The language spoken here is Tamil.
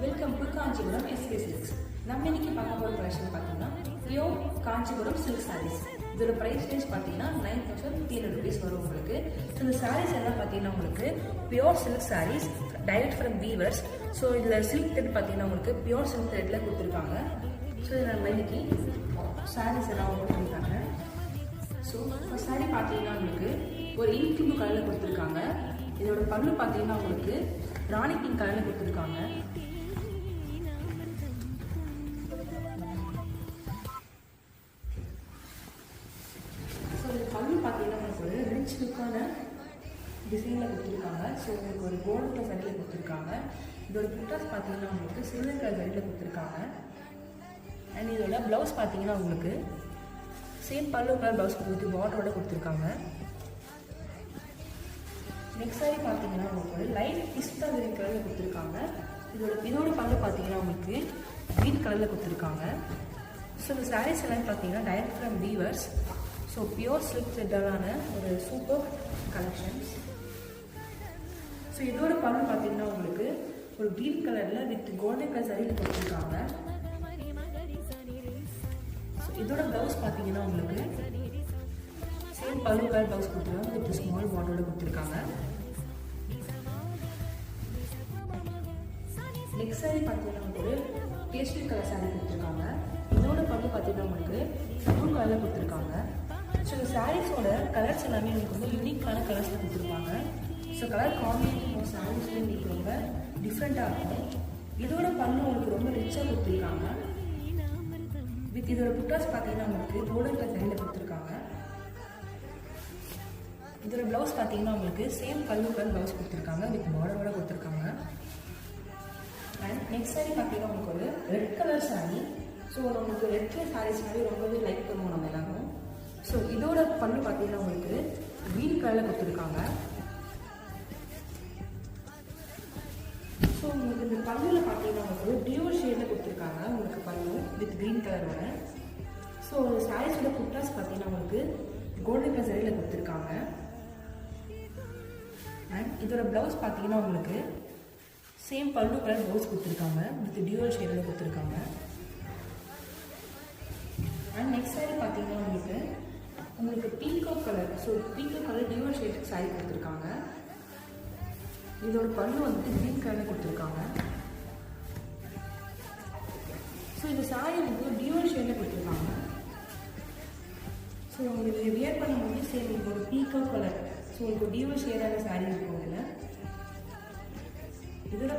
Welcome to Kanchipuram SK silks. நம்ம இன்னைக்கு பார்க்க போகிற கலெக்ஷன் பார்த்தீங்கன்னா பியோர் காஞ்சிபுரம் சில்க் சாரீஸ். இதோட ப்ரைஸ் ரேஞ்ச் பார்த்தீங்கன்னா 9,300 rupees வரும் உங்களுக்கு. ஸோ இந்த சாரீஸ் எல்லாம் பார்த்தீங்கன்னா உங்களுக்கு pure silk sarees direct from weavers. So இதில் சில்க் த்ரெட் பார்த்தீங்கன்னா உங்களுக்கு பியோர் சில்க் த்ரெட்டில் கொடுத்துருக்காங்க. ஸோ இதில் நம்ம இன்னைக்கு சாரீஸ் எல்லாம் ஓப்பன் பண்ணியிருக்காங்க. ஸோ ஃபர்ஸ்ட் சாரீ பார்த்தீங்கன்னா உங்களுக்கு ஒரு இங்க் ப்ளூ கலரில் கொடுத்துருக்காங்க. இதோட பல்லு பார்த்தீங்கன்னா உங்களுக்கு ராணி பிங்க் கலரில் கொடுத்துருக்காங்க. ஸோ இந்த பல்லு பார்த்தீங்கன்னா உங்களுக்கு ஒரு ரிச் லுக்கான டிசைனில் கொடுத்துருக்காங்க. ஸோ உங்களுக்கு ஒரு கோல்டு கலர் சரியில் கொடுத்துருக்காங்க. இதோட புட்டாஸ் பார்த்தீங்கன்னா உங்களுக்கு சில்வர் கலர் சரியில் கொடுத்துருக்காங்க. அண்ட் இதோட ப்ளவுஸ் பார்த்தீங்கன்னா உங்களுக்கு சேம் பல்லு கலர் ப்ளவுஸ் கொடுத்து பார்டரோட கொடுத்துருக்காங்க. நெக்ஸ்ட் சாரி பார்த்தீங்கன்னா உங்களுக்கு ஒரு லைட் பிஸ்தா கிரீன் கலரில் கொடுத்துருக்காங்க. இதோட பல்லு பார்த்தீங்கன்னா உங்களுக்கு க்ரீன் கலரில் கொடுத்துருக்காங்க. ஸோ இந்த சாரீஸ் எல்லாம் பார்த்தீங்கன்னா direct from weavers. So pure silk த்ரெட்டான ஒரு சூப்பர் கலெக்ஷன்ஸ். ஸோ இதோட பல்லு பார்த்தீங்கன்னா உங்களுக்கு ஒரு க்ரீன் கலரில் வித் கோல்டன் கலர் சாரியில் கொடுத்துருக்காங்க. ஸோ இதோட ப்ளவுஸ் பார்த்தீங்கன்னா உங்களுக்கு சேம் பல்லு கலர் ப்ளவுஸ் கொடுத்துருக்காங்க வித் ஸ்மால் பார்டரோட கொடுத்துருக்காங்க. நெக்ஸ்ட் சாரி பார்த்தீங்கன்னா ஒரு பேஸ்ட்ரி கலர் சாரி கொடுத்துருக்காங்க. இதோட பல்லு பார்த்தீங்கன்னா உங்களுக்கு ப்ளூ கலரில் கொடுத்துருக்காங்க. ஸோ இந்த சாரீஸோட கலர்ஸ் எல்லாமே உங்களுக்கு வந்து யூனிக்கான கலர்ஸில் கொடுத்துருப்பாங்க. ஸோ கலர் காம்பினேஷன் சாரீஸ் உங்களுக்கு ரொம்ப டிஃப்ரெண்ட்டாக இருக்கும். இதோட பல்லு உங்களுக்கு ரொம்ப ரிச்சாக கொடுத்துருக்காங்க. வித் இதோட புட்டாஸ் பார்த்தீங்கன்னா உங்களுக்கு கோல்டன் கலர் சாரியில் கொடுத்துருக்காங்க. இதோட ப்ளவுஸ் பார்த்தீங்கன்னா உங்களுக்கு சேம் பல்லு கலர் ப்ளவுஸ் கொடுத்துருக்காங்க வித் பார்டரோட கொடுத்துருக்காங்க. அண்ட் நெக்ஸ்ட் சாரி பார்த்தீங்கன்னா உங்களுக்கு ஒரு ரெட் கலர் சாரி. ஸோ நமக்கு ரெட் கலர் சாரீஸ்னாலே ரொம்பவே லைக் பண்ணுவோம் நம்ம எல்லாரும். ஸோ இதோட பல்லு பார்த்தீங்கன்னா உங்களுக்கு க்ரீன் கலரில் கொடுத்துருக்காங்க. ஸோ உங்களுக்கு இந்த பல்லில் பார்த்தீங்கன்னா உங்களுக்கு டியூர் ஷேடில் கொடுத்துருக்காங்க உங்களுக்கு பல்லு வித் க்ரீன் கலரோட. ஸோ சாரீஸோட புட்டாஸ் பார்த்தீங்கன்னா உங்களுக்கு கோல்டன் கலர் சாரியில் கொடுத்துருக்காங்க. அண்ட் இதோட ப்ளவுஸ் பார்த்தீங்கன்னா உங்களுக்கு சேம் பல்லு கலர் ப்ளவுஸ் கொடுத்துருக்காங்க வித் டியூவல் ஷேடில் கொடுத்துருக்காங்க. அண்ட் நெக்ஸ்ட் சாரி பார்த்தீங்கன்னா உங்களுக்கு peacock colour. So peacock colour dual shade sorry கொடுத்துருக்காங்க. இதோட பல்லு வந்துட்டு க்ரீன் கலரில் கொடுத்துருக்காங்க. ஸோ இந்த சாரி வந்து டியூவல் ஷேடில் கொடுத்துருக்காங்க. ஸோ உங்களுக்கு வியர் பண்ணும்போது சேம் இப்போ ஒரு பீகாக் கலர். ஸோ உங்களுக்கு டியூவல் ஷேடான சாரி இருக்கும் இதில். இதோட